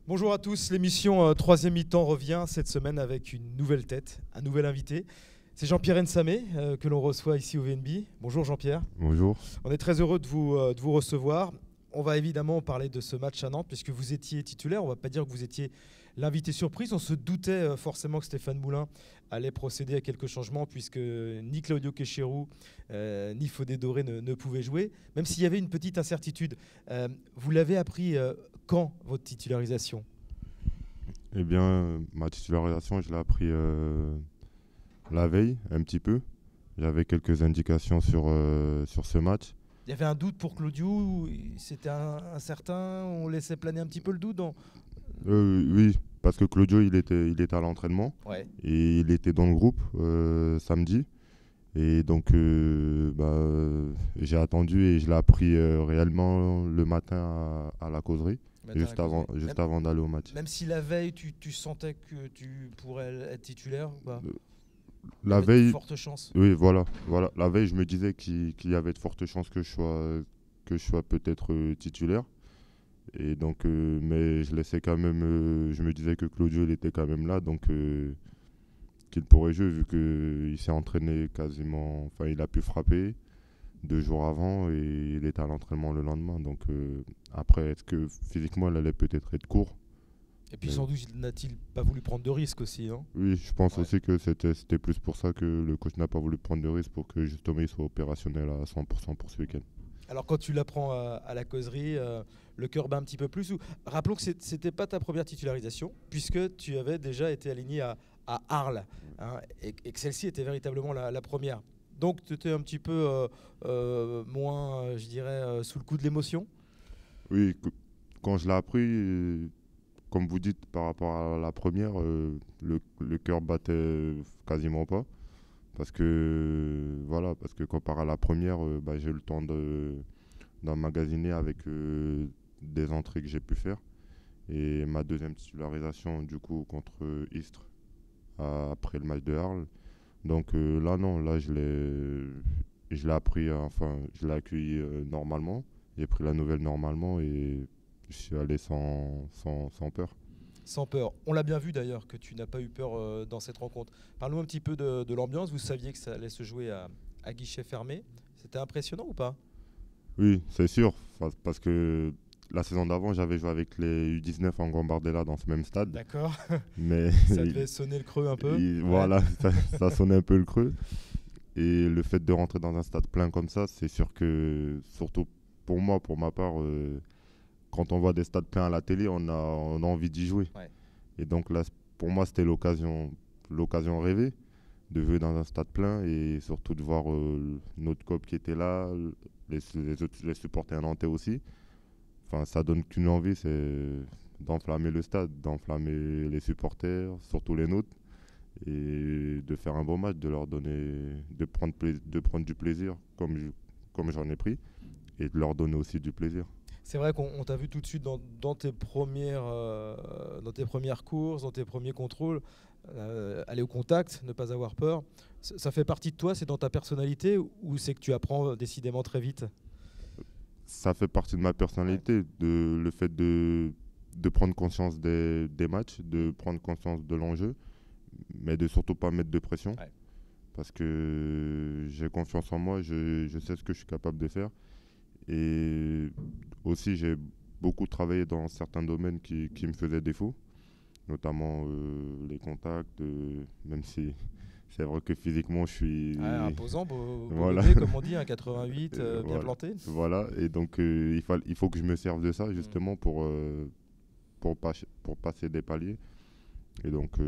Bonjour à tous, l'émission Troisième mi-temps revient cette semaine avec une nouvelle tête, un nouvel invité. C'est Jean-Pierre Nsamé que l'on reçoit ici au VNB. Bonjour Jean-Pierre. Bonjour. On est très heureux de vous recevoir. On va évidemment parler de ce match à Nantes puisque vous étiez titulaire. On ne va pas dire que vous étiez l'invité surprise. On se doutait forcément que Stéphane Moulin allait procéder à quelques changements puisque ni Claudio Queijerou ni Fodé Doré ne pouvaient jouer. Même s'il y avait une petite incertitude. Vous l'avez appris quand, votre titularisation ? Eh bien, ma titularisation, je l'ai appris la veille, un petit peu. J'avais quelques indications sur ce match. Il y avait un doute pour Claudio, c'était incertain, on laissait planer un petit peu le doute Oui, parce que Claudio, il était à l'entraînement. Ouais. Et il était dans le groupe samedi. Et donc, j'ai attendu et je l'ai appris réellement le matin à la causerie, juste avant d'aller au match. Même si la veille, tu sentais que tu pourrais être titulaire ou pas ? La veille, de fortes chances. Oui, voilà. La veille, je me disais qu'il y avait de fortes chances que je sois peut-être titulaire. Et donc, mais je laissais quand même. Je me disais que Claudio, il était quand même là, donc qu'il pourrait jouer vu qu'il s'est entraîné quasiment. Enfin, il a pu frapper 2 jours avant et il était à l'entraînement le lendemain. Donc, après, est-ce que physiquement, il allait peut-être être court ? Et puis sans doute, n'a-t-il pas voulu prendre de risques aussi, non ? Oui, je pense aussi que c'était plus pour ça que le coach n'a pas voulu prendre de risques pour que justement il soit opérationnel à 100% pour ce week-end. Alors quand tu l'apprends à la causerie, le cœur bat un petit peu plus. Rappelons que c'était pas ta première titularisation, puisque tu avais déjà été aligné à Arles, hein, et que celle-ci était véritablement la première. Donc tu étais un petit peu moins, je dirais, sous le coup de l'émotion ? Oui, quand je l'ai appris, comme vous dites, par rapport à la première, le cœur battait quasiment pas. Parce que comparé à la première, j'ai eu le temps d'emmagasiner avec des entrées que j'ai pu faire. Et ma deuxième titularisation, du coup, contre Istres, après le match de Arles. Donc là, non, là, je l'ai appris, je l'ai accueilli normalement. J'ai pris la nouvelle normalement et je suis allé sans peur. Sans peur. On l'a bien vu d'ailleurs que tu n'as pas eu peur dans cette rencontre. Parle-nous un petit peu de l'ambiance. Vous saviez que ça allait se jouer à guichet fermé. C'était impressionnant ou pas ? Oui, c'est sûr. Parce que la saison d'avant, j'avais joué avec les U19 en Gambardella dans ce même stade. D'accord. Mais ça devait sonner le creux un peu. Voilà, ça sonnait un peu le creux. Et le fait de rentrer dans un stade plein comme ça, c'est sûr que, surtout pour moi, pour ma part, quand on voit des stades pleins à la télé, on a envie d'y jouer. Ouais. Et donc là, pour moi, c'était l'occasion rêvée de jouer dans un stade plein et surtout de voir notre COP qui était là, les supporters nantais aussi. Enfin, ça donne qu'une envie, c'est d'enflammer le stade, d'enflammer les supporters, surtout les nôtres, et de faire un beau match, de leur donner, de prendre du plaisir comme j'en ai pris, et de leur donner aussi du plaisir. C'est vrai qu'on t'a vu tout de suite dans tes premières courses, dans tes premiers contrôles, aller au contact, ne pas avoir peur. Ça fait partie de toi, c'est dans ta personnalité ou c'est que tu apprends décidément très vite ? Ça fait partie de ma personnalité, le fait de prendre conscience des matchs, de prendre conscience de l'enjeu, mais de surtout pas mettre de pression. Ouais. Parce que j'ai confiance en moi, je sais ce que je suis capable de faire. Et aussi, j'ai beaucoup travaillé dans certains domaines qui me faisaient défaut, notamment les contacts, même si c'est vrai que physiquement, je suis... imposant, voilà. bébé, comme on dit, un 88, bien voilà. planté. Voilà, et donc il faut que je me serve de ça justement pour passer des paliers. Et donc,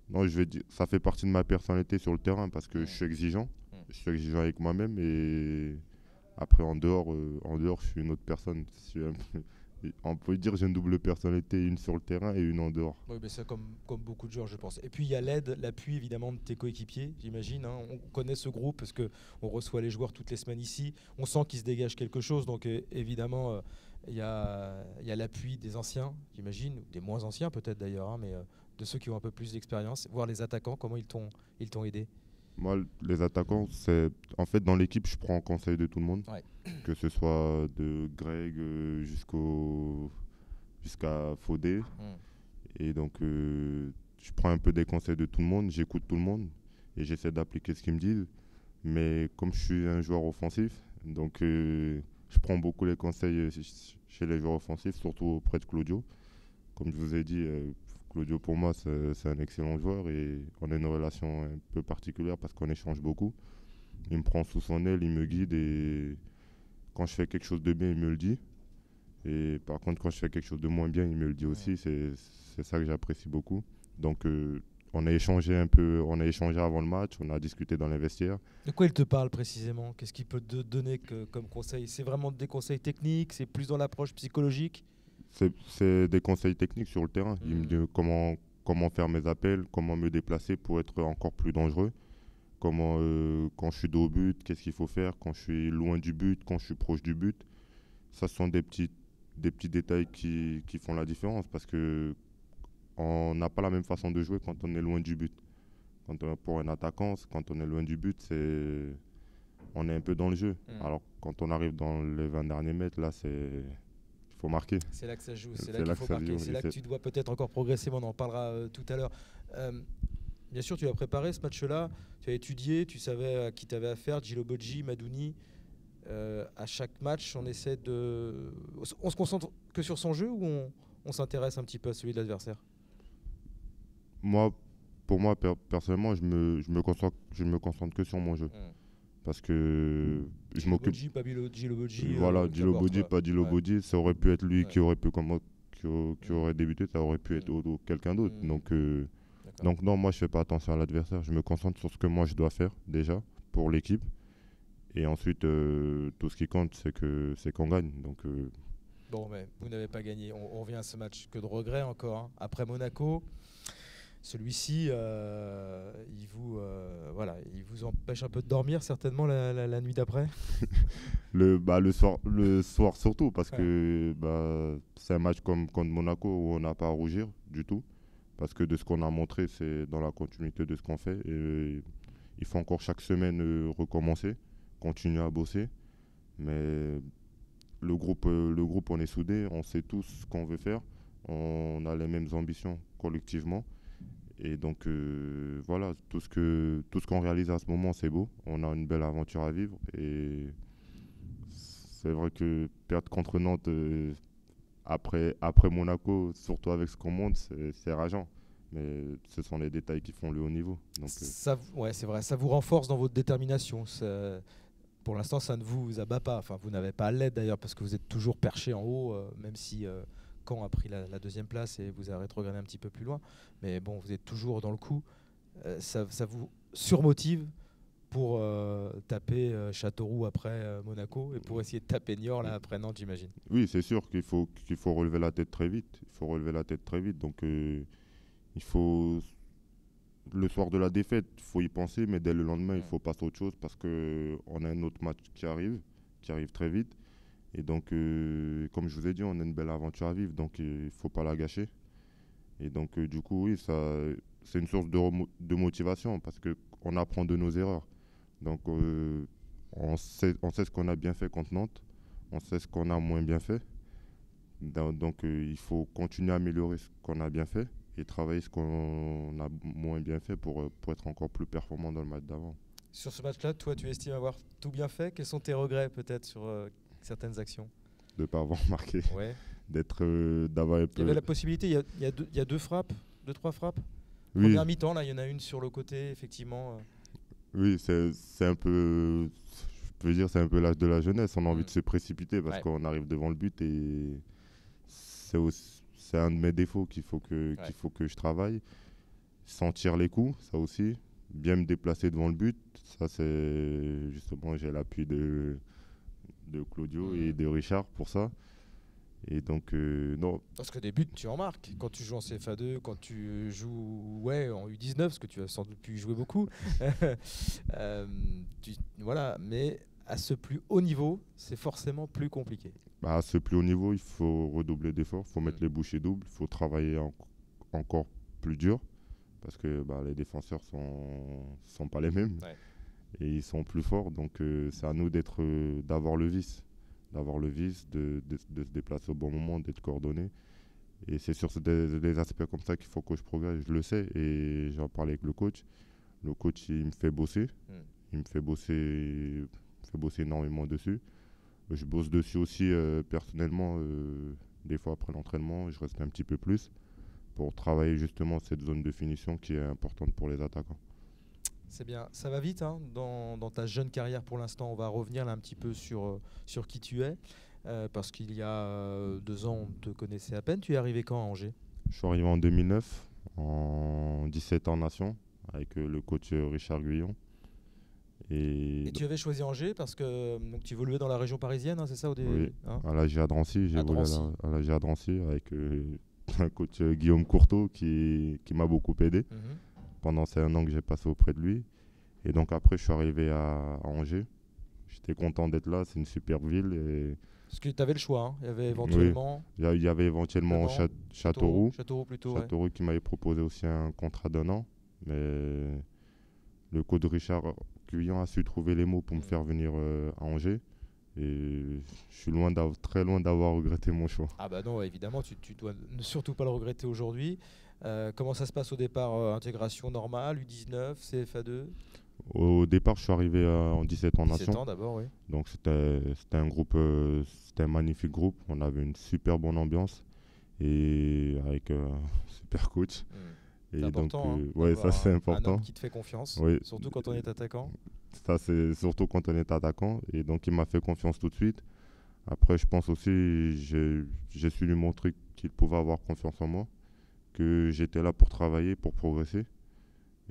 non, je vais dire, ça fait partie de ma personnalité sur le terrain parce que je suis exigeant. Je suis exigeant avec moi-même et après, en dehors, je suis une autre personne. On peut dire que j'ai une double personnalité, une sur le terrain et une en dehors. Oui, mais c'est comme beaucoup de joueurs, je pense. Et puis, il y a l'appui évidemment de tes coéquipiers, j'imagine. Hein. On connaît ce groupe parce qu'on reçoit les joueurs toutes les semaines ici. On sent qu'il se dégage quelque chose. Donc, évidemment, il y a l'appui des anciens, j'imagine, ou des moins anciens peut-être d'ailleurs, hein, mais de ceux qui ont un peu plus d'expérience. Voir les attaquants, comment ils t'ont aidé. Moi, les attaquants, c'est... En fait, dans l'équipe, je prends conseil de tout le monde. Ouais. Que ce soit de Greg jusqu'au jusqu'à Fodé. Mm. Et donc, je prends un peu des conseils de tout le monde, j'écoute tout le monde et j'essaie d'appliquer ce qu'ils me disent. Mais comme je suis un joueur offensif, donc je prends beaucoup les conseils chez les joueurs offensifs, surtout auprès de Claudio. Comme je vous ai dit, Claudio pour moi c'est un excellent joueur et on a une relation un peu particulière parce qu'on échange beaucoup. Il me prend sous son aile, il me guide et quand je fais quelque chose de bien, il me le dit. Et par contre, quand je fais quelque chose de moins bien, il me le dit aussi. C'est ça que j'apprécie beaucoup. Donc, on a échangé un peu, on a échangé avant le match, on a discuté dans les vestiaires. De quoi il te parle précisément? Qu'est-ce qu'il peut te donner comme conseil? C'est vraiment des conseils techniques? C'est plus dans l'approche psychologique? C'est des conseils techniques sur le terrain. Il me dit Mm. comment faire mes appels, comment me déplacer pour être encore plus dangereux. Comment, quand je suis dos au but, qu'est-ce qu'il faut faire, quand je suis loin du but, quand je suis proche du but. Ça, ce sont des petits détails qui font la différence parce que on n'a pas la même façon de jouer quand on est loin du but. Pour un attaquant, quand on est loin du but, on est un peu dans le jeu. Mm. Alors quand on arrive dans les 20 derniers mètres, là, il faut marquer. C'est là que ça joue, c'est C'est là qu'il là que faut ça marquer, joue, c'est et là que c'est- tu dois peut-être encore progresser, mais on en parlera tout à l'heure. Euh, Bien sûr, tu as préparé ce match-là, tu as étudié, tu savais à qui tu avais affaire, Gilo Boggi, Madouni. À chaque match, on essaie de. On se concentre que sur son jeu ou on s'intéresse un petit peu à celui de l'adversaire? Moi, pour moi, personnellement, je me concentre que sur mon jeu. Mm. Parce que je Gilo m'occupe. Boggi, pas Gilo Boggi, Voilà, Dilo qu'importe, Bodi, ouais. pas Dilo Ouais. Bodi, ça aurait pu être lui Ouais. qui aurait pu qui Mm. aurait débuté, ça aurait pu être quelqu'un d'autre. Mm. D'accord. Donc non, moi je fais pas attention à l'adversaire, je me concentre sur ce que moi je dois faire déjà pour l'équipe. Et ensuite, tout ce qui compte, c'est qu'on gagne. Donc Bon, mais vous n'avez pas gagné. On revient à ce match. Que de regrets encore, hein. Après Monaco, celui-ci, voilà, il vous empêche un peu de dormir certainement la nuit d'après. le soir surtout, parce Ouais. que c'est un match comme contre Monaco où on n'a pas à rougir du tout. Parce que de ce qu'on a montré, c'est dans la continuité de ce qu'on fait. Et il faut encore chaque semaine recommencer, continuer à bosser. Mais le groupe, on est soudé, on sait tous ce qu'on veut faire, on a les mêmes ambitions collectivement. Et donc voilà, tout ce qu'on réalise à ce moment, c'est beau. On a une belle aventure à vivre. Et c'est vrai que perdre contre Nantes après Monaco, surtout avec ce qu'on monte, c'est rageant. Mais ce sont les détails qui font le haut niveau. Donc, Ouais, c'est vrai, ça vous renforce dans votre détermination. Pour l'instant, ça ne vous abat pas. Enfin, vous n'avez pas à l'aide d'ailleurs parce que vous êtes toujours perché en haut, même si Caen a pris la deuxième place et vous a rétrogradé un petit peu plus loin. Mais bon, vous êtes toujours dans le coup. Ça vous surmotive pour taper Châteauroux après Monaco et pour essayer de taper Niort là après Nantes, j'imagine. oui, c'est sûr qu'il faut relever la tête très vite. Il faut relever la tête très vite. Donc, il faut le soir de la défaite, il faut y penser, mais dès le lendemain, il faut passer à autre chose parce qu'on a un autre match qui arrive très vite. Et donc, comme je vous ai dit, on a une belle aventure à vivre, donc il ne faut pas la gâcher. Et donc, du coup, oui, c'est une source de motivation parce qu'on apprend de nos erreurs. Donc, on sait ce qu'on a bien fait contre Nantes, on sait ce qu'on a moins bien fait. Donc, il faut continuer à améliorer ce qu'on a bien fait et travailler ce qu'on a moins bien fait pour être encore plus performant dans le match d'avant. Sur ce match-là, toi, tu estimes avoir tout bien fait. Quels sont tes regrets peut-être sur certaines actions? De ne pas avoir marqué, Ouais. d'avoir un Il y avait peu. la possibilité, il y a deux frappes, deux, trois frappes. Oui, Première mi-temps, là, il y en a une sur le côté, effectivement. oui, c'est un peu. Je peux dire, c'est un peu l'âge de la jeunesse. On a envie Mm. de se précipiter parce Ouais. qu'on arrive devant le but et c'est un de mes défauts Ouais. qu'il faut que je travaille. Sentir les coups, ça aussi. Bien me déplacer devant le but. Ça, c'est justement, j'ai l'appui de Claudio et de Richard pour ça. Et donc, non, Parce que des buts, tu en marques. Quand tu joues en CFA2, quand tu joues en U19, parce que tu as sans doute pu y jouer beaucoup. Voilà, mais à ce plus haut niveau, c'est forcément plus compliqué. à ce plus haut niveau, il faut redoubler d'efforts. Il faut mettre Mm. les bouchées doubles. Il faut travailler encore plus dur. Parce que les défenseurs sont pas les mêmes. Ouais. Et ils sont plus forts. Donc, c'est à nous d'avoir le vice. D'avoir le vice, de se déplacer au bon moment, d'être coordonné. Et c'est sur des aspects comme ça qu'il faut que je progresse. Je le sais et j'en parlais avec le coach. Le coach, il me fait bosser. Il me fait bosser énormément dessus. Je bosse dessus aussi personnellement. Des fois après l'entraînement, je reste un petit peu plus pour travailler justement cette zone de finition qui est importante pour les attaquants. C'est bien. Ça va vite hein, dans ta jeune carrière pour l'instant. On va revenir là un petit peu sur qui tu es. Parce qu'il y a 2 ans, on te connaissait à peine. Tu es arrivé quand à Angers? Je suis arrivé en 2009, en 17 ans nation, avec le coach Richard Guyon. Et tu avais choisi Angers parce que donc, tu évoluais dans la région parisienne, hein, c'est ça Oui, hein à la GA Drancy, j'ai À évolué Drancy. à la GA Drancy avec un coach Guillaume Courteau qui m'a beaucoup aidé Mhm. pendant ces 1 an que j'ai passé auprès de lui. Et donc après, je suis arrivé à Angers. J'étais content d'être là, c'est une superbe ville. Et Parce que tu avais le choix. Hein. Il y avait oui, éventuellement il y avait Le éventuellement Mans, Châteauroux. Châteauroux plutôt. Ouais. Châteauroux qui m'avait proposé aussi un contrat d'1 an. Mais le coach Richard Guyon a su trouver les mots pour me faire venir à Angers. Et je suis très loin d'avoir regretté mon choix. Ah bah non, ouais, évidemment, tu dois ne surtout pas le regretter aujourd'hui. Comment ça se passe au départ intégration normale, U19, CFA2? Au départ, je suis arrivé en 17 ans 17 nation. ans d'abord, oui. Donc c'était un groupe, c'était un magnifique groupe. On avait une super bonne ambiance et avec un super coach. C'est Et donc, important ouais, ça d'avoir c'est un important. homme qui te fait confiance, Oui, surtout quand on est attaquant. ça c'est surtout quand on est attaquant. Et donc il m'a fait confiance tout de suite. Après, je pense aussi, j'ai su lui montrer qu'il pouvait avoir confiance en moi, que j'étais là pour travailler, pour progresser.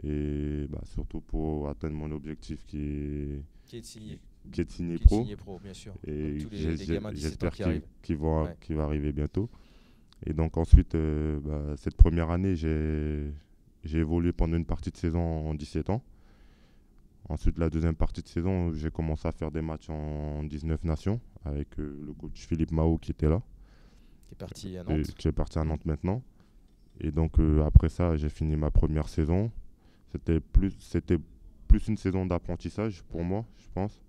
Et bah, surtout pour atteindre mon objectif Qui est signé. qui est de signer Qui est pro. signé pro, bien sûr. Comme Et tous les gamins de 17 ans j'espère qui arrivent. Ouais. qu'il va arriver bientôt. Et donc ensuite, bah, cette première année, j'ai évolué pendant une partie de saison en 17 ans. Ensuite, la deuxième partie de saison, j'ai commencé à faire des matchs en 19 nations avec le coach Philippe Mao qui était là, Qui est parti à et Nantes. qui est parti à Nantes maintenant. Et donc après ça, j'ai fini ma première saison. C'était plus une saison d'apprentissage pour moi, je pense.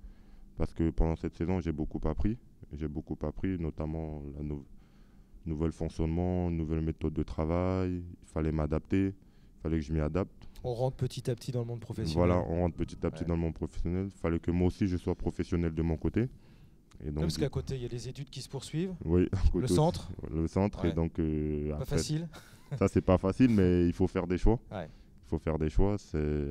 Parce que pendant cette saison, j'ai beaucoup appris. J'ai beaucoup appris, notamment la nouvelle fonctionnement, nouvelle méthode de travail. Il fallait m'adapter, il fallait que je m'y adapte. On rentre petit à petit dans le monde professionnel. Voilà, on rentre petit à petit dans le monde professionnel. Il fallait que moi aussi, je sois professionnel de mon côté. Et donc, Parce qu'à côté, il y a les études qui se poursuivent. oui, Le centre. Le centre. Ouais. Et donc, Pas après, facile. ça, c'est pas facile, mais il faut faire des choix. Ouais. Il faut faire des choix.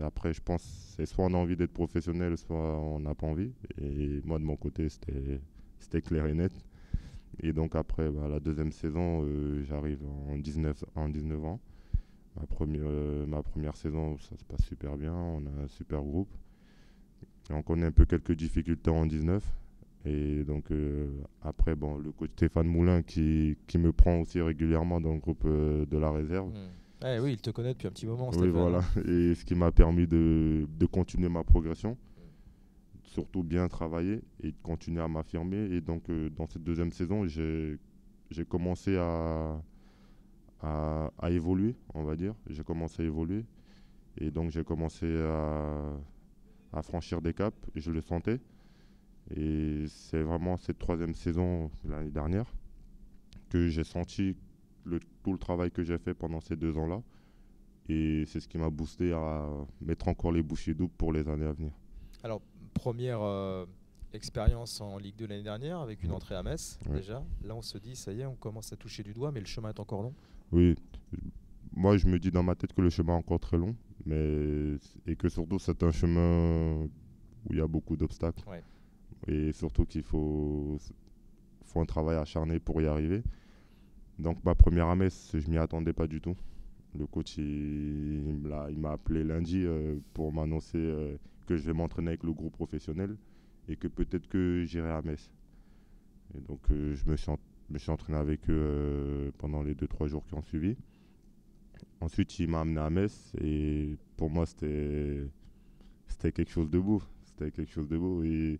Après, je pense, c'est soit on a envie d'être professionnel, soit on n'a pas envie. Et moi, de mon côté, c'était clair et net. Et donc après, bah, la deuxième saison, j'arrive en 19 ans. Ma première saison, ça se passe super bien. On a un super groupe. Et on connaît un peu quelques difficultés en 19. Et donc après, bon, le coach Stéphane Moulin qui me prend aussi régulièrement dans le groupe de la réserve. Oui, il te connaît depuis un petit moment, Oui, Stéphane. voilà. Et ce qui m'a permis de continuer ma progression. Surtout bien travailler et de continuer à m'affirmer. Et donc, dans cette deuxième saison, j'ai commencé à évoluer, on va dire. J'ai commencé à évoluer. Et donc, j'ai commencé à franchir des caps. Et je le sentais. Et c'est vraiment cette troisième saison, l'année dernière, que j'ai senti tout le travail que j'ai fait pendant ces 2 ans-là. Et c'est ce qui m'a boosté à mettre encore les bouchées doubles pour les années à venir. Alors, première expérience en Ligue 2 l'année dernière avec une entrée à Metz déjà. Là, on se dit, ça y est, on commence à toucher du doigt, mais le chemin est encore long. Oui, moi je me dis dans ma tête que le chemin est encore très long, et que surtout c'est un chemin où il y a beaucoup d'obstacles. Ouais. Et surtout qu'il faut un travail acharné pour y arriver. Donc ma première à Metz, je m'y attendais pas du tout. Le coach il m'a appelé lundi pour m'annoncer que je vais m'entraîner avec le groupe professionnel et que peut-être que j'irai à Metz. Et donc je me suis entraîné avec eux pendant les 2-3 jours qui ont suivi. Ensuite, il m'a amené à Metz et pour moi, c'était quelque chose de beau. C'était quelque chose de beau. Et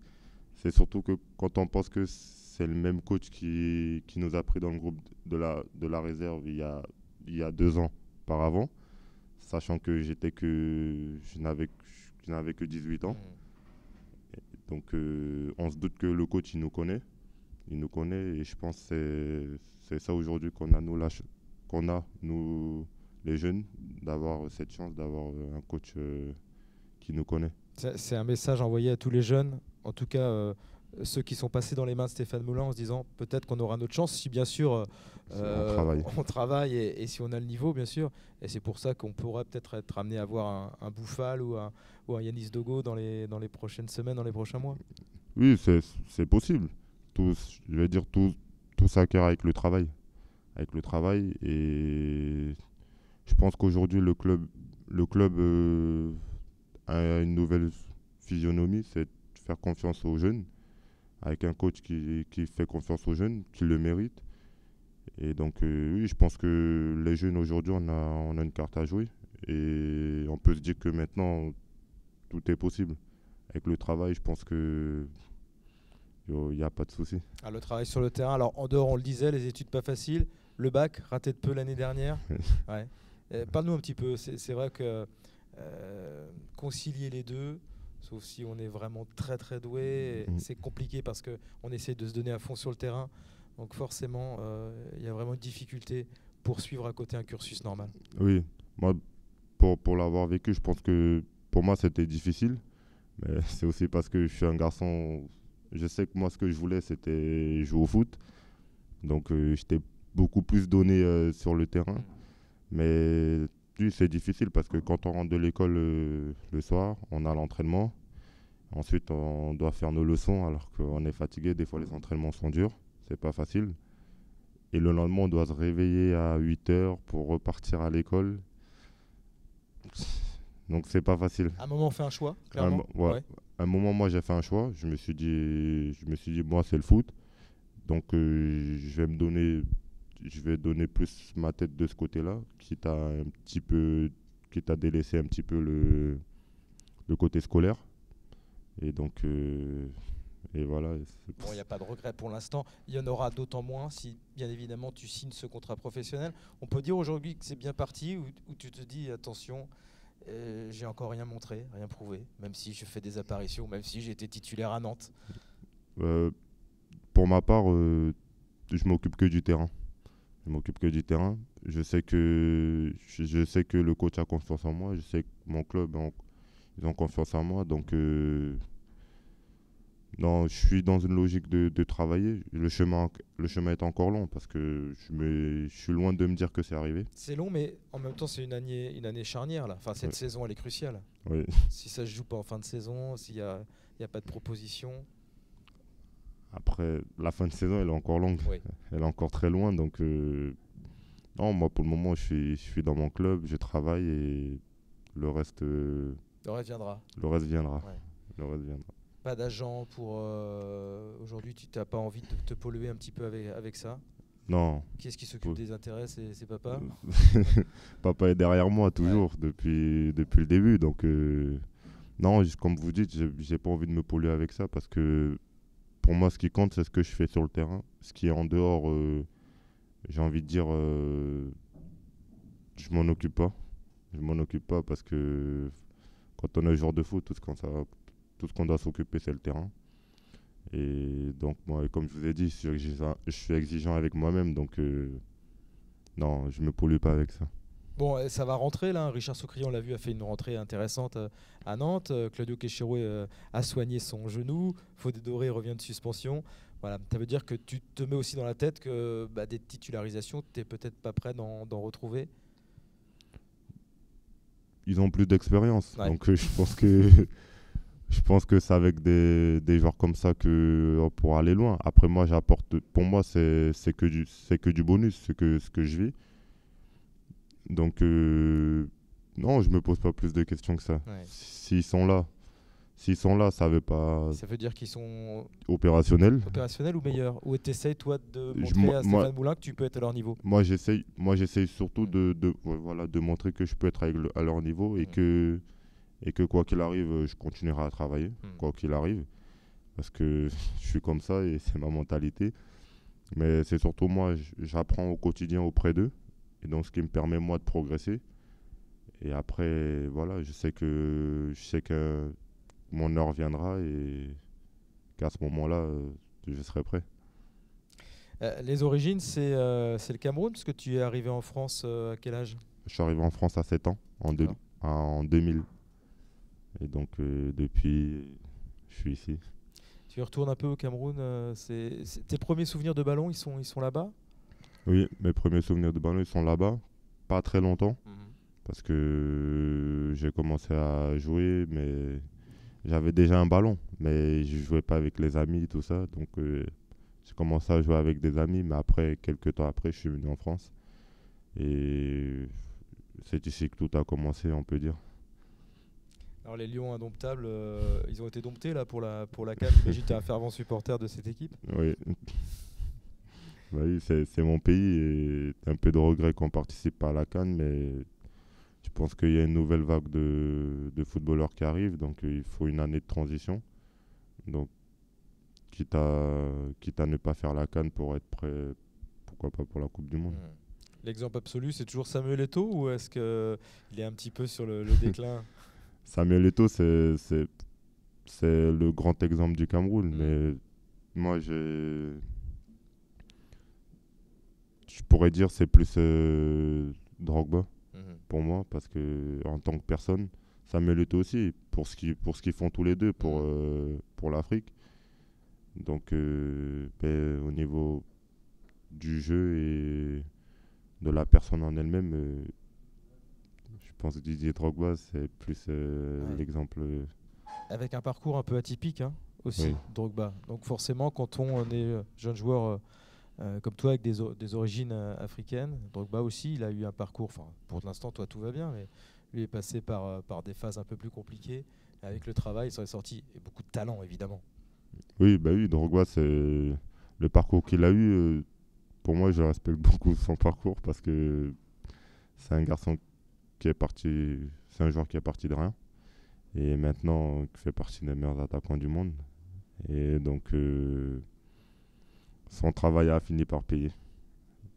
c'est surtout que quand on pense que c'est le même coach qui nous a pris dans le groupe de la réserve il y a 2 ans auparavant, sachant que je n'avais que 18 ans. Donc on se doute que le coach il nous connaît et je pense que c'est ça aujourd'hui qu'on a, nous, les jeunes, d'avoir cette chance d'avoir un coach qui nous connaît. C'est un message envoyé à tous les jeunes, en tout cas ceux qui sont passés dans les mains de Stéphane Moulin en se disant peut-être qu'on aura notre chance si bien sûr on travaille et si on a le niveau bien sûr. Et c'est pour ça qu'on pourrait peut-être être amené à voir un Bouffal ou un Yanis Dogo dans les prochaines semaines, dans les prochains mois. Oui, c'est possible. Je vais dire tout s'acquiert avec le travail. Avec le travail et je pense qu'aujourd'hui le club a une nouvelle physionomie, c'est de faire confiance aux jeunes, avec un coach qui fait confiance aux jeunes, qui le mérite. Et donc oui, je pense que les jeunes aujourd'hui, on a une carte à jouer et on peut se dire que maintenant tout est possible. Avec le travail, je pense que il n'y a pas de souci. Ah, le travail sur le terrain, alors en dehors on le disait, les études pas faciles, le bac raté de peu l'année dernière. Ouais. Parle-nous un petit peu, c'est vrai que concilier les deux, sauf si on est vraiment très très doué, c'est compliqué parce qu'on essaie de se donner à fond sur le terrain, donc forcément il y a vraiment une difficulté pour suivre à côté un cursus normal. Oui, moi pour l'avoir vécu, je pense que pour moi c'était difficile, mais c'est aussi parce que je suis un garçon, je sais que moi ce que je voulais c'était jouer au foot, donc j'étais beaucoup plus donné sur le terrain, mais oui, c'est difficile parce que quand on rentre de l'école le soir, on a l'entraînement. Ensuite, on doit faire nos leçons alors qu'on est fatigué. Des fois, les entraînements sont durs. C'est pas facile. Et le lendemain, on doit se réveiller à 8 heures pour repartir à l'école. Donc, c'est pas facile. À un moment, on fait un choix, clairement. Ouais. À un moment, moi, j'ai fait un choix. Je me suis dit moi, c'est le foot. Donc, je vais donner plus ma tête de ce côté-là, quitte à délaisser un petit peu le côté scolaire. Et donc, et voilà. Bon, il n'y a pas de regret pour l'instant. Il y en aura d'autant moins si, bien évidemment, tu signes ce contrat professionnel. On peut dire aujourd'hui que c'est bien parti, ou tu te dis, attention, j'ai encore rien montré, rien prouvé, même si je fais des apparitions, même si j'ai été titulaire à Nantes. Pour ma part, je m'occupe que du terrain. Je sais que le coach a confiance en moi. Je sais que mon club, ils ont confiance en moi. Donc, non, je suis dans une logique de travailler. Le chemin est encore long parce que je suis loin de me dire que c'est arrivé. C'est long, mais en même temps, c'est une année charnière. Là. Enfin, cette saison, elle est cruciale. Oui. Si ça ne se joue pas en fin de saison, s'il n'y a pas de proposition. Après, la fin de saison, elle est encore longue. Oui. Elle est encore très loin. Donc, non, moi, pour le moment, je suis dans mon club, je travaille et le reste viendra. Le reste viendra. Ouais. Le reste viendra. Pas d'agent pour aujourd'hui, tu n'as pas envie de te polluer un petit peu avec ça? Non. Qui est-ce qui s'occupe des intérêts? C'est papa? Papa est derrière moi toujours depuis le début. Donc non, comme vous dites, j'ai pas envie de me polluer avec ça parce que pour moi, ce qui compte, c'est ce que je fais sur le terrain. Ce qui est en dehors, j'ai envie de dire, je m'en occupe pas. Je m'en occupe pas parce que quand on est joueur de foot, tout ce qu'on doit s'occuper, c'est le terrain. Et donc, moi, comme je vous ai dit, je suis exigeant avec moi-même. Donc, non, je me pollue pas avec ça. Bon, ça va rentrer là. Richard Soucrier, on l'a vu, a fait une rentrée intéressante à Nantes. Claudio Queiroz a soigné son genou. Fodé Doré revient de suspension. Voilà, ça veut dire que tu te mets aussi dans la tête que des titularisations, tu n'es peut-être pas prêt d'en retrouver. Ils ont plus d'expérience. Ouais. Donc, je pense que c'est avec des joueurs comme ça qu'on pourra aller loin. Après, moi, pour moi, c'est que du bonus, ce que je vis. Donc, non, je me pose pas plus de questions que ça. Ouais. S'ils sont là, ça veut dire qu'ils sont opérationnels ou meilleurs. Ou tu essaies, toi, de montrer à Stéphane Moulin que tu peux être à leur niveau? Moi, j'essaye surtout de montrer que je peux être à leur niveau et que quoi qu'il arrive, je continuerai à travailler, quoi qu'il arrive. Parce que je suis comme ça et c'est ma mentalité. Mais c'est surtout moi, j'apprends au quotidien auprès d'eux. Et donc, ce qui me permet, moi, de progresser. Et après, voilà, je sais que mon heure viendra et qu'à ce moment-là, je serai prêt. Les origines, c'est le Cameroun, parce que tu es arrivé en France à quel âge? Je suis arrivé en France à 7 ans, D'accord. en 2000. Et donc, depuis, je suis ici. Tu y retournes un peu au Cameroun. Tes premiers souvenirs de ballon, ils sont là-bas? Oui, mes premiers souvenirs de ballon, ils sont là-bas. Pas très longtemps, Mhm. parce que j'ai commencé à jouer, mais j'avais déjà un ballon. Mais je jouais pas avec les amis, tout ça. Donc, j'ai commencé à jouer avec des amis, mais après, quelques temps après, je suis venu en France. Et c'est ici que tout a commencé, on peut dire. Alors les Lions indomptables, ils ont été domptés là pour la CAN. J'imagine que tu es un fervent supporter de cette équipe. Oui, bah oui, c'est mon pays et un peu de regret qu'on participe pas à la CAN, mais je pense qu'il y a une nouvelle vague de footballeurs qui arrive, donc il faut une année de transition. Donc, quitte à ne pas faire la CAN pour être prêt, pourquoi pas pour la Coupe du Monde. Mhm. L'exemple absolu, c'est toujours Samuel Eto'o ou est-ce qu'il est un petit peu sur le déclin? Samuel Eto'o, c'est le grand exemple du Cameroun, Mhm. mais moi, je pourrais dire c'est plus Drogba Mhm. pour moi, parce que en tant que personne, Samuel Eto'o aussi, pour ce qu'ils font tous les deux Mhm. pour l'Afrique. Donc, ben, au niveau du jeu et de la personne en elle-même, je pense que Didier Drogba, c'est plus Ouais. l'exemple. Avec un parcours un peu atypique hein, aussi, Oui, Drogba. Donc forcément, quand on est jeune joueur comme toi avec des origines africaines, Drogba aussi, il a eu un parcours, enfin pour l'instant toi tout va bien, mais lui est passé par des phases un peu plus compliquées. Avec le travail, il s'en est sorti. Et beaucoup de talent évidemment. oui, bah oui, Drogba, c'est le parcours qu'il a eu. Pour moi, je respecte beaucoup son parcours parce que c'est un garçon qui est parti, c'est un joueur qui est parti de rien et maintenant qui fait partie des meilleurs attaquants du monde. Et donc, son travail a fini par payer.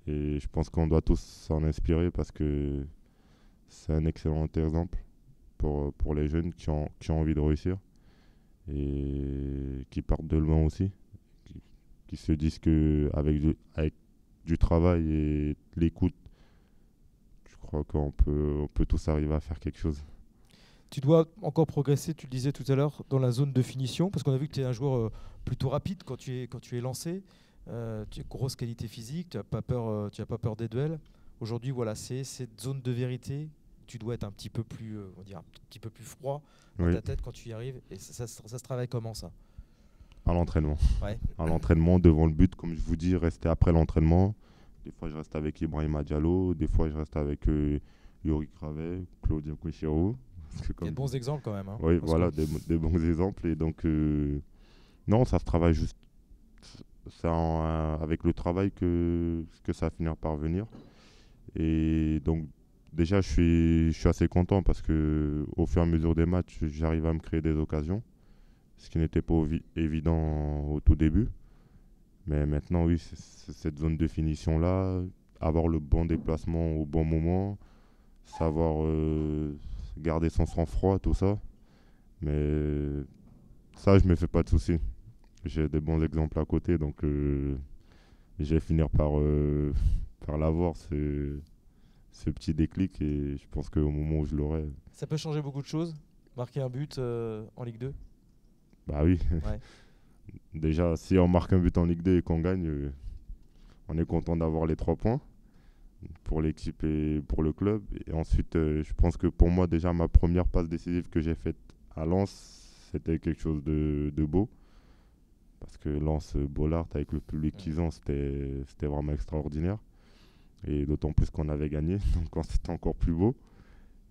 Et je pense qu'on doit tous s'en inspirer parce que c'est un excellent exemple pour les jeunes qui ont envie de réussir et qui partent de loin aussi, qui, qui se disent avec du travail et de l'écoute, je crois on peut tous arriver à faire quelque chose. Tu dois encore progresser, tu le disais tout à l'heure, dans la zone de finition, parce qu'on a vu que tu es un joueur plutôt rapide quand tu es lancé. Tu as grosse qualité physique, tu n'as pas peur, tu as pas peur des duels. Aujourd'hui, voilà, c'est cette zone de vérité. Tu dois être un petit peu plus, on va dire, un petit peu plus froid dans Oui, ta tête quand tu y arrives. Et ça se travaille comment ça? à l'entraînement. Ouais. À l'entraînement, devant le but, comme je vous dis, rester après l'entraînement. Des fois, je reste avec Ibrahima Diallo, des fois, je reste avec Yuri Kravet, Claudio Cuchero. Parce que Il y a comme de bons exemples quand même. Hein, Oui, parce que- voilà, des bons exemples. Et donc, non, ça se travaille juste. Avec le travail que ça va finir par venir. Et donc, déjà, je suis assez content parce que au fur et à mesure des matchs, j'arrive à me créer des occasions, ce qui n'était pas évident au tout début. Mais maintenant, oui, c'est cette zone de finition-là, avoir le bon déplacement au bon moment, savoir garder son sang-froid, tout ça. Mais ça, je me fais pas de soucis. J'ai des bons exemples à côté, donc je vais finir par l'avoir, ce petit déclic, et je pense qu'au moment où je l'aurai, Ça peut changer beaucoup de choses. Marquer un but en Ligue 2. bah oui, Ouais. déjà, si on marque un but en Ligue 2 et qu'on gagne, on est content d'avoir les 3 points pour l'équipe et pour le club. Et ensuite, je pense que pour moi, déjà, ma première passe décisive que j'ai faite à Lens, c'était quelque chose de beau. Parce que Lens Bollard, avec le public Mm. qu'ils ont, c'était vraiment extraordinaire. Et d'autant plus qu'on avait gagné, donc c'était encore plus beau.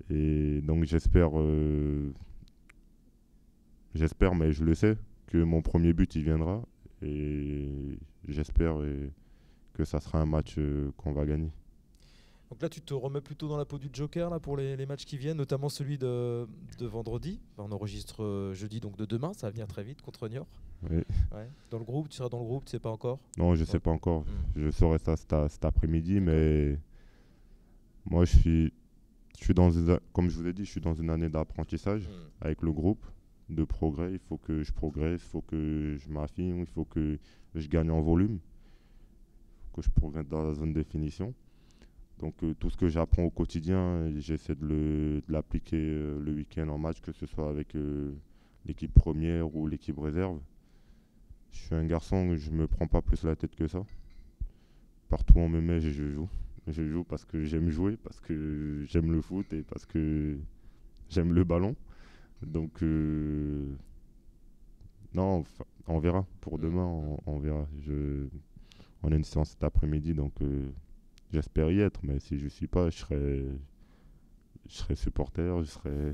Et donc j'espère, mais je le sais, que mon premier but il viendra. Et j'espère que ça sera un match qu'on va gagner. Donc là, tu te remets plutôt dans la peau du Joker là, pour les matchs qui viennent, notamment celui de vendredi. Enfin, on enregistre jeudi, donc de demain, ça va venir très vite contre Niort. Oui. Ouais. Dans le groupe, tu seras dans le groupe, tu sais pas encore? Non, je Ouais. sais pas encore. Hmm. Je saurai ça cet après-midi, D'accord. mais moi je suis comme je vous ai dit, je suis dans une année d'apprentissage Hmm. avec le groupe, de progrès. Il faut que je progresse, il faut que je m'affine, il faut que je gagne en volume. que je progresse dans la zone de finition. Donc tout ce que j'apprends au quotidien, j'essaie de l'appliquer le week-end en match, que ce soit avec l'équipe première ou l'équipe réserve. Je suis un garçon, je me prends pas plus la tête que ça. Partout où on me met, je joue. Je joue parce que j'aime jouer, parce que j'aime le foot et parce que j'aime le ballon. Donc non, on verra. Pour demain, on verra. On a une séance cet après-midi, donc j'espère y être. Mais si je ne suis pas, je serai supporter, je serai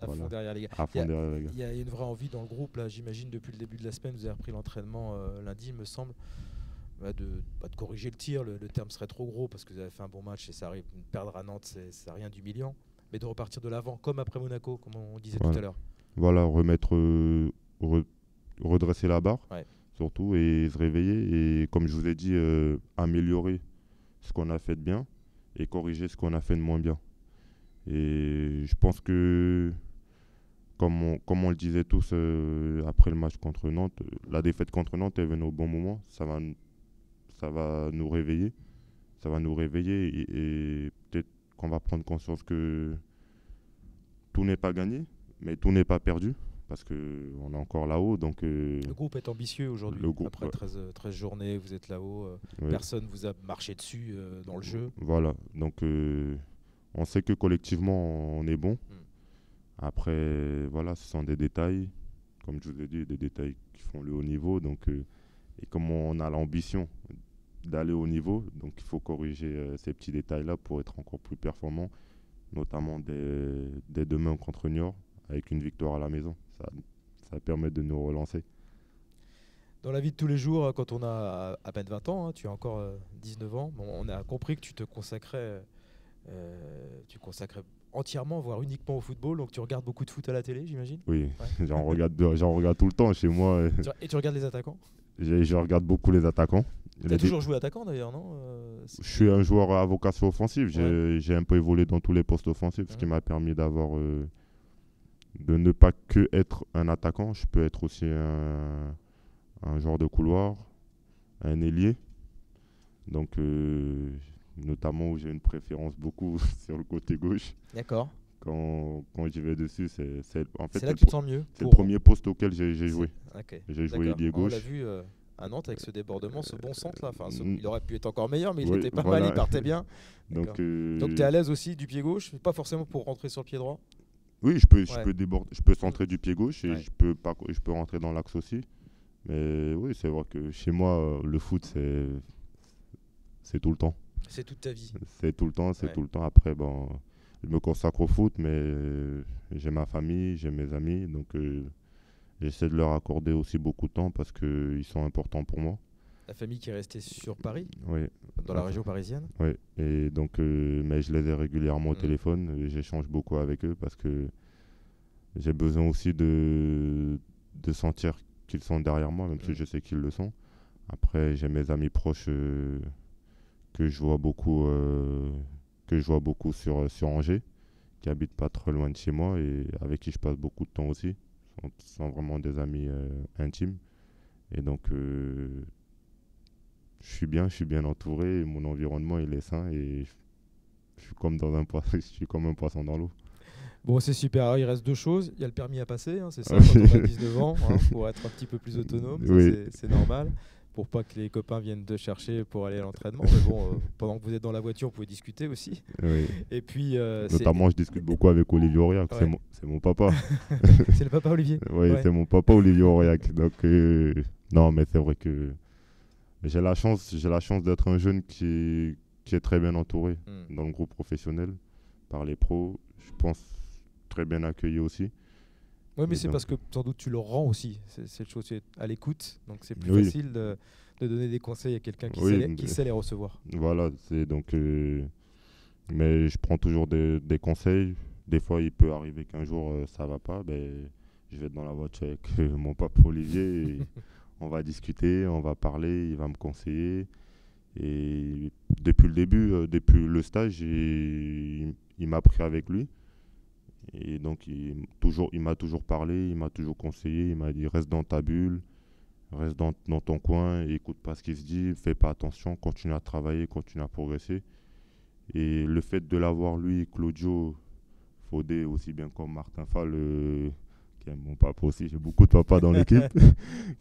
à fond derrière les gars. À fond derrière les gars. Il y a une vraie envie dans le groupe, là, j'imagine, depuis le début de la semaine. Vous avez repris l'entraînement lundi, il me semble, de corriger le tir. Le terme serait trop gros parce que vous avez fait un bon match et ça arrive. Perdre à Nantes, c'est rien d'humiliant. Mais de repartir de l'avant, comme après Monaco, comme on disait tout à l'heure. Voilà, redresser la barre, surtout, et se réveiller. Et comme je vous ai dit, améliorer ce qu'on a fait de bien et corriger ce qu'on a fait de moins bien. Et je pense que, comme on le disait tous après le match contre Nantes, la défaite contre Nantes est venue au bon moment. Ça va nous réveiller. Ça va nous réveiller et peut-être qu'on va prendre conscience que tout n'est pas gagné, mais tout n'est pas perdu. Parce qu'on est encore là-haut. Donc, le groupe est ambitieux aujourd'hui. Après 13 journées, vous êtes là-haut. Personne ne vous a marché dessus dans le jeu. Voilà. Donc, on sait que collectivement, on est bon. Après, voilà, ce sont des détails. Comme je vous ai dit, des détails qui font le haut niveau. Donc, et comme on a l'ambition d'aller au niveau, donc il faut corriger ces petits détails-là pour être encore plus performant, notamment dès demain contre Niort, avec une victoire à la maison. Ça permet de nous relancer. Dans la vie de tous les jours, quand on a à peine 20 ans, tu as encore 19 ans, on a compris que tu te consacrais, entièrement, voire uniquement au football. Donc tu regardes beaucoup de foot à la télé, j'imagine ? Oui, j'en regarde tout le temps chez moi. Et tu regardes les attaquants ? Je regarde beaucoup les attaquants. Tu as toujours joué attaquant d'ailleurs, non ? Je suis un joueur à vocation offensive. J'ai un peu évolué dans tous les postes offensifs, ce qui m'a permis de ne pas que être un attaquant. Je peux être aussi un joueur de couloir, un ailier. Donc, notamment où j'ai une préférence beaucoup sur le côté gauche. D'accord. Quand j'y vais dessus, c'est là que tu te sens mieux. C'est le premier poste auquel j'ai joué. Okay. J'ai joué ailier gauche. On l'a vu à Nantes avec ce débordement, ce bon centre là. Enfin, il aurait pu être encore meilleur, mais il était pas mal, il partait bien. Donc tu es à l'aise aussi du pied gauche, pas forcément pour rentrer sur le pied droit. Oui, je peux déborder, je peux centrer du pied gauche et je peux rentrer dans l'axe aussi. Mais oui, c'est vrai que chez moi, le foot, c'est tout le temps. C'est toute ta vie. C'est tout le temps, tout le temps. Après, bon, je me consacre au foot, mais j'ai ma famille, j'ai mes amis, donc j'essaie de leur accorder aussi beaucoup de temps parce qu'ils sont importants pour moi. La famille qui est restée sur Paris ? Oui. Dans la région parisienne ? Oui, et donc, mais je les ai régulièrement au téléphone, j'échange beaucoup avec eux parce que j'ai besoin aussi de sentir qu'ils sont derrière moi, même si je sais qu'ils le sont. Après, j'ai mes amis proches que je vois beaucoup sur Angers, qui habitent pas trop loin de chez moi et avec qui je passe beaucoup de temps aussi. Ce sont vraiment des amis intimes. Et donc, je suis bien entouré, et mon environnement il est sain et je suis comme un poisson dans l'eau. Bon, c'est super. Alors, il reste deux choses. Il y a le permis à passer, c'est ça, quand on a 19 ans, pour être un petit peu plus autonome. C'est normal. Pour pas que les copains viennent te chercher pour aller à l'entraînement. Mais bon, pendant que vous êtes dans la voiture, vous pouvez discuter aussi. Oui. Et puis, notamment, je discute beaucoup avec Olivier Auriac. C'est mon papa. C'est le papa Olivier. Oui, c'est mon papa Olivier Auriac. Donc, non, mais c'est vrai que j'ai la chance d'être un jeune qui est très bien entouré dans le groupe professionnel par les pros. Je pense très bien accueilli aussi. Oui, mais c'est parce que sans doute tu le rends aussi. C'est chose, tu es à l'écoute, donc c'est plus facile de donner des conseils à quelqu'un qui sait les recevoir. Voilà, c'est donc. Mais je prends toujours des conseils. Des fois, il peut arriver qu'un jour ça va pas. Je vais être dans la voiture avec mon papa Olivier. Et on va discuter, on va parler, il va me conseiller. Et depuis le début, depuis le stage, il m'a pris avec lui. Et donc, il m'a toujours parlé, il m'a toujours conseillé, il m'a dit reste dans ta bulle, Reste dans ton coin, écoute pas ce qui se dit, fais pas attention, continue à travailler, continue à progresser. Et le fait de l'avoir, lui, Claudio, Fodé, aussi bien comme Martin Fall, qui est mon papa aussi, j'ai beaucoup de papas dans l'équipe,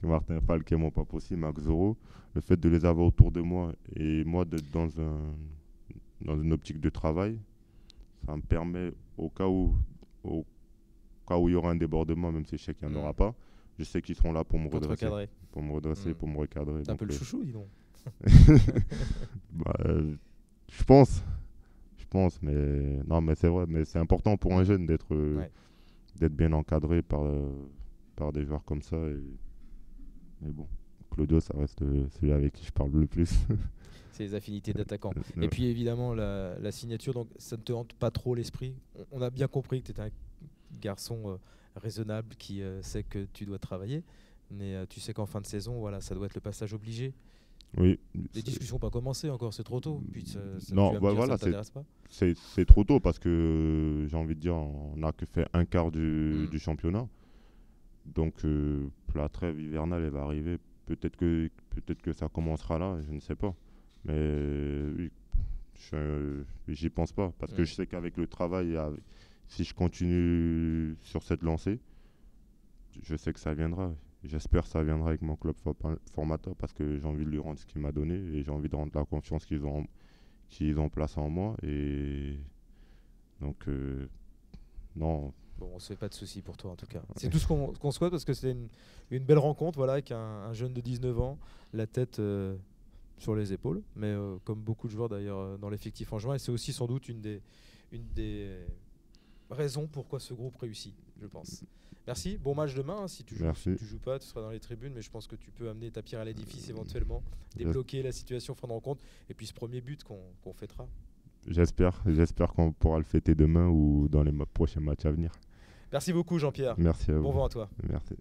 Martin Fall qui est mon papa aussi, Max Zoro, le fait de les avoir autour de moi et moi d'être dans une optique de travail, ça me permet au cas où il y aura un débordement, même si je sais qu'il n'y en aura pas, je sais qu'ils seront là pour me redresser, pour me recadrer. T'es un peu le chouchou, dis donc. Je pense, mais non, mais c'est vrai, mais c'est important pour un jeune d'être bien encadré par des joueurs comme ça. Mais bon, Claudio, ça reste celui avec qui je parle le plus. C'est les affinités d'attaquants. Et puis évidemment, la signature, donc ça ne te hante pas trop l'esprit. On a bien compris que tu étais un garçon raisonnable qui sait que tu dois travailler. Mais tu sais qu'en fin de saison, voilà, ça doit être le passage obligé. Oui. Les discussions n'ont pas commencé encore, c'est trop tôt. Puis non, voilà, c'est trop tôt parce que j'ai envie de dire, on n'a que fait un quart du championnat. Donc la trêve hivernale, elle va arriver. Peut-être que ça commencera là, je ne sais pas. Mais oui, j'y pense pas parce que je sais qu'avec le travail, si je continue sur cette lancée, je sais que ça viendra. J'espère que ça viendra avec mon club formateur parce que j'ai envie de lui rendre ce qu'il m'a donné et j'ai envie de rendre la confiance qu'ils ont placée en moi. Et donc, non. Bon, on se fait pas de soucis pour toi en tout cas. C'est tout ce qu'on souhaite parce que c'est une belle rencontre, voilà, avec un jeune de 19 ans, la tête sur les épaules, mais comme beaucoup de joueurs d'ailleurs dans l'effectif en juin. Et c'est aussi sans doute une des raisons pourquoi ce groupe réussit, je pense. Merci, bon match demain, si tu joues pas, tu seras dans les tribunes, mais je pense que tu peux amener ta pierre à l'édifice éventuellement, débloquer la situation fin de rencontre, et puis ce premier but qu'on fêtera. J'espère qu'on pourra le fêter demain ou dans les prochains matchs à venir. Merci beaucoup Jean-Pierre. Merci à vous. Bon vent à toi. Merci.